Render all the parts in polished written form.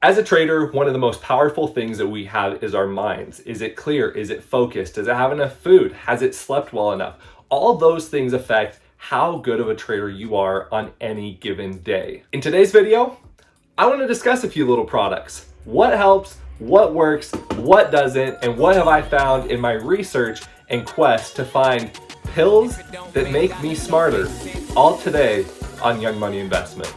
As a trader, one of the most powerful things that we have is our minds. Is it clear? Is it focused? Does it have enough food? Has it slept well enough? All those things affect how good of a trader you are on any given day. In today's video, I want to discuss a few little products. What helps, what works, what doesn't, and what have I found in my research and quest to find pills that make me smarter, all today on Young Money Investments.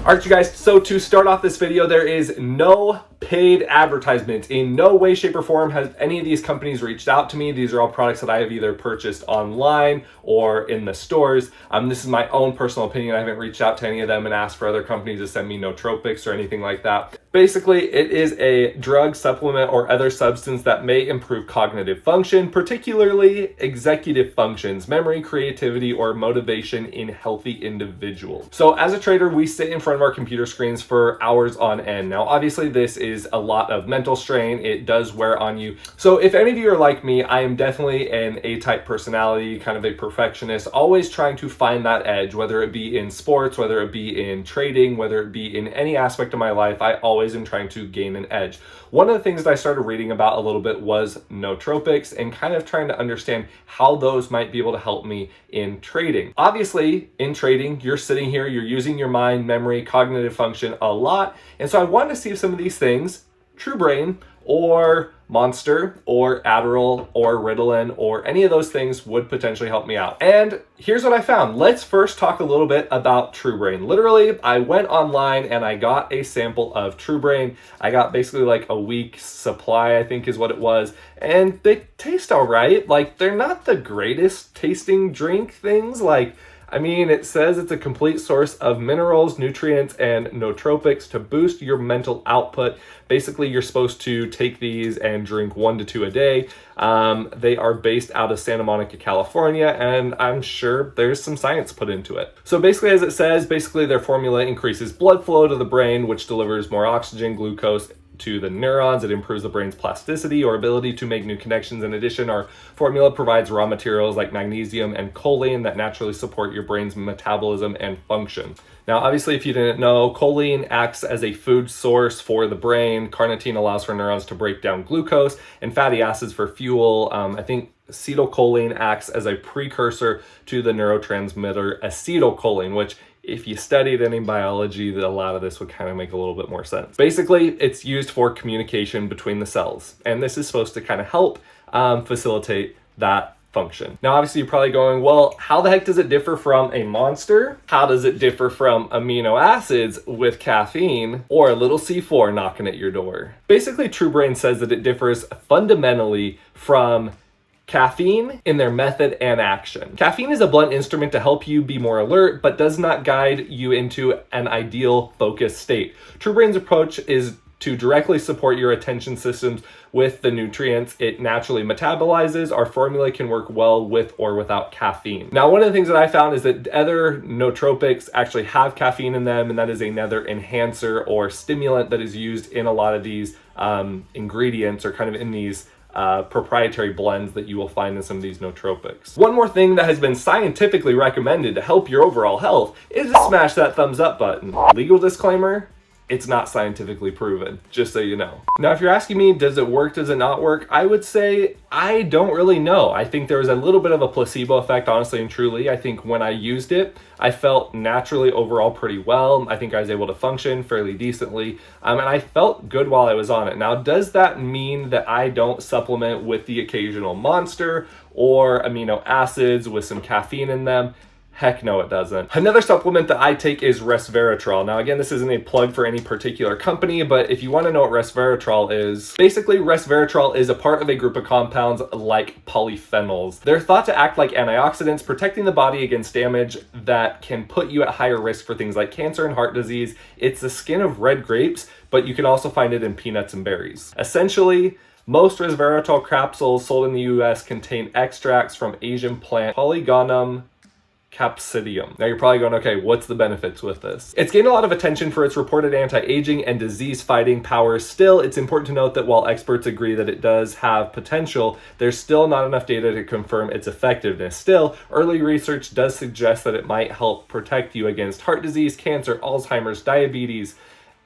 Alright you guys, so to start off this video, there is no paid advertisements. In no way, shape, or form has any of these companies reached out to me. These are all products that I have either purchased online or in the stores. This is my own personal opinion. I haven't reached out to any of them and asked for other companies to send me nootropics or anything like that. Basically, it is a drug, supplement, or other substance that may improve cognitive function, particularly executive functions, memory, creativity, or motivation in healthy individuals. So as a trader, we sit in front of our computer screens for hours on end. Now, obviously, this is a lot of mental strain. It does wear on you. So if any of you are like me, I am definitely an A-type personality, kind of a perfectionist, always trying to find that edge, whether it be in sports, whether it be in trading, whether it be in any aspect of my life. I always am trying to gain an edge. One of the things that I started reading about a little bit was nootropics and kind of trying to understand how those might be able to help me in trading. Obviously, in trading, you're sitting here, you're using your mind, memory, cognitive function a lot. And so I wanted to see if some of these things, True Brain or Monster or Adderall or Ritalin or any of those things would potentially help me out. And here's what I found. Let's first talk a little bit about True Brain. Literally, I went online and I got a sample of True Brain. I got basically like a week's supply, I think is what it was. And they taste all right. Like, they're not the greatest tasting drink things. Like, I mean, it says it's a complete source of minerals, nutrients, and nootropics to boost your mental output. Basically, you're supposed to take these and drink 1 to 2 a day. They are based out of Santa Monica, California, and I'm sure there's some science put into it. So basically, as it says, their formula increases blood flow to the brain, which delivers more oxygen, glucose, to the neurons. It improves the brain's plasticity or ability to make new connections. In addition, our formula provides raw materials like magnesium and choline that naturally support your brain's metabolism and function. Now, obviously, if you didn't know, choline acts as a food source for the brain. Carnitine allows for neurons to break down glucose, and fatty acids for fuel. I think acetylcholine acts as a precursor to the neurotransmitter acetylcholine, which if you studied any biology, a lot of this would kind of make a little bit more sense. Basically, it's used for communication between the cells, and this is supposed to kind of help facilitate that function. Now, obviously, you're probably going, well, how the heck does it differ from a Monster? How does it differ from amino acids with caffeine or a little C4 knocking at your door? Basically, True Brain says that it differs fundamentally from caffeine in their method and action. Caffeine is a blunt instrument to help you be more alert, but does not guide you into an ideal focused state. True Brain's approach is to directly support your attention systems with the nutrients it naturally metabolizes. Our formula can work well with or without caffeine. Now, one of the things that I found is that other nootropics actually have caffeine in them, and that is another enhancer or stimulant that is used in a lot of these ingredients, or kind of in these proprietary blends that you will find in some of these nootropics. One more thing that has been scientifically recommended to help your overall health is to smash that thumbs up button. Legal disclaimer, it's not scientifically proven, just so you know. Now, if you're asking me, does it work, does it not work? I would say I don't really know. I think there was a little bit of a placebo effect, honestly and truly. I think when I used it, I felt naturally overall pretty well. I think I was able to function fairly decently, and I felt good while I was on it. Now, does that mean that I don't supplement with the occasional Monster or amino acids with some caffeine in them? Heck no, it doesn't. Another supplement that I take is Resveratrol. Now, again, this isn't a plug for any particular company, but if you want to know what Resveratrol is, basically Resveratrol is a part of a group of compounds like polyphenols. They're thought to act like antioxidants, protecting the body against damage that can put you at higher risk for things like cancer and heart disease. It's the skin of red grapes, but you can also find it in peanuts and berries. Essentially, most resveratrol capsules sold in the US contain extracts from Asian plant Polygonum capsidium. Now you're probably going, okay, what's the benefits with this? It's gained a lot of attention for its reported anti-aging and disease-fighting powers. Still, it's important to note that while experts agree that it does have potential, there's still not enough data to confirm its effectiveness. Still, early research does suggest that it might help protect you against heart disease, cancer, Alzheimer's, diabetes,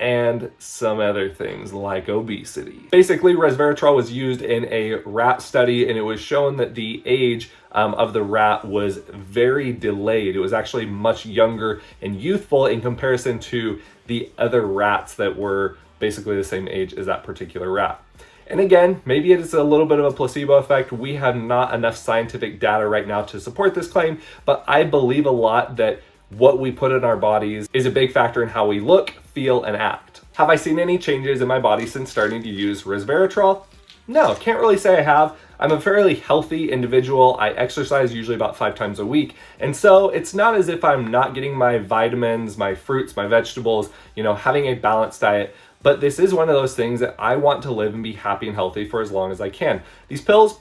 and some other things like obesity. Basically, resveratrol was used in a rat study, and it was shown that the age of the rat was very delayed. It was actually much younger and youthful in comparison to the other rats that were basically the same age as that particular rat. And again, maybe it is a little bit of a placebo effect. We have not enough scientific data right now to support this claim, but I believe a lot that what we put in our bodies is a big factor in how we look, feel, and act. Have I seen any changes in my body since starting to use resveratrol? No, can't really say I have. I'm a fairly healthy individual. I exercise usually about 5 times a week. And so it's not as if I'm not getting my vitamins, my fruits, my vegetables, having a balanced diet. But this is one of those things that I want to live and be happy and healthy for as long as I can. These pills,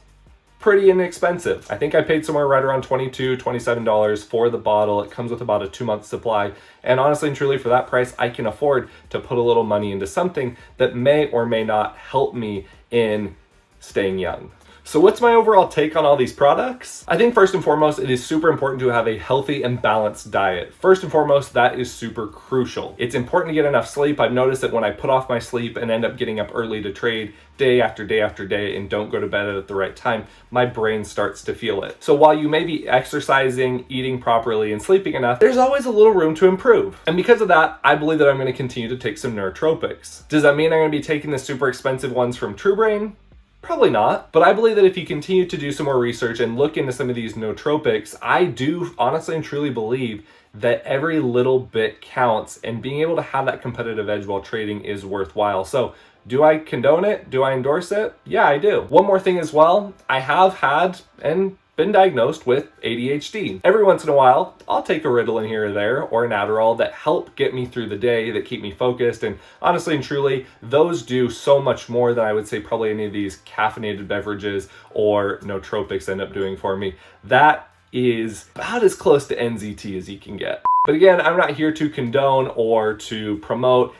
pretty inexpensive. I think I paid somewhere right around $22, $27 for the bottle. It comes with about a 2-month supply. And honestly and truly, for that price, I can afford to put a little money into something that may or may not help me in staying young. So what's my overall take on all these products? I think first and foremost, it is super important to have a healthy and balanced diet. First and foremost, that is super crucial. It's important to get enough sleep. I've noticed that when I put off my sleep and end up getting up early to trade day after day after day and don't go to bed at the right time, my brain starts to feel it. So while you may be exercising, eating properly, and sleeping enough, there's always a little room to improve. And because of that, I believe that I'm going to continue to take some nootropics. Does that mean I'm going to be taking the super expensive ones from TrueBrain? Probably not, but I believe that if you continue to do some more research and look into some of these nootropics, I do honestly and truly believe that every little bit counts, and being able to have that competitive edge while trading is worthwhile. So do I condone it? Do I endorse it? Yeah, I do. One more thing as well, I have had and been diagnosed with ADHD. Every once in a while, I'll take a Ritalin here or there, or an Adderall that help get me through the day, that keep me focused. And honestly and truly, those do so much more than I would say probably any of these caffeinated beverages or nootropics end up doing for me. That is about as close to NZT as you can get. But again, I'm not here to condone or to promote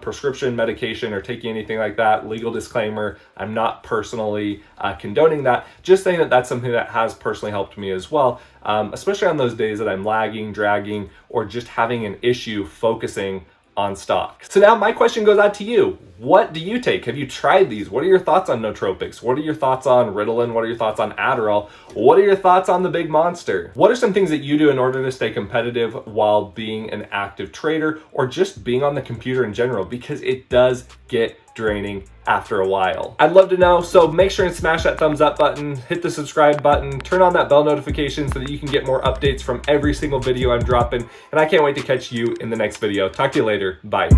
prescription medication or taking anything like that. Legal disclaimer, I'm not personally condoning that. Just saying that that's something that has personally helped me as well, especially on those days that I'm lagging, dragging, or just having an issue focusing on stock. So now my question goes out to you. What do you take? Have you tried these? What are your thoughts on nootropics? What are your thoughts on Ritalin? What are your thoughts on Adderall? What are your thoughts on the big monster? What are some things that you do in order to stay competitive while being an active trader, or just being on the computer in general? Because it does get draining after a while. I'd love to know, so make sure and smash that thumbs up button, hit the subscribe button, turn on that bell notification so that you can get more updates from every single video I'm dropping, and I can't wait to catch you in the next video. Talk to you later. Bye.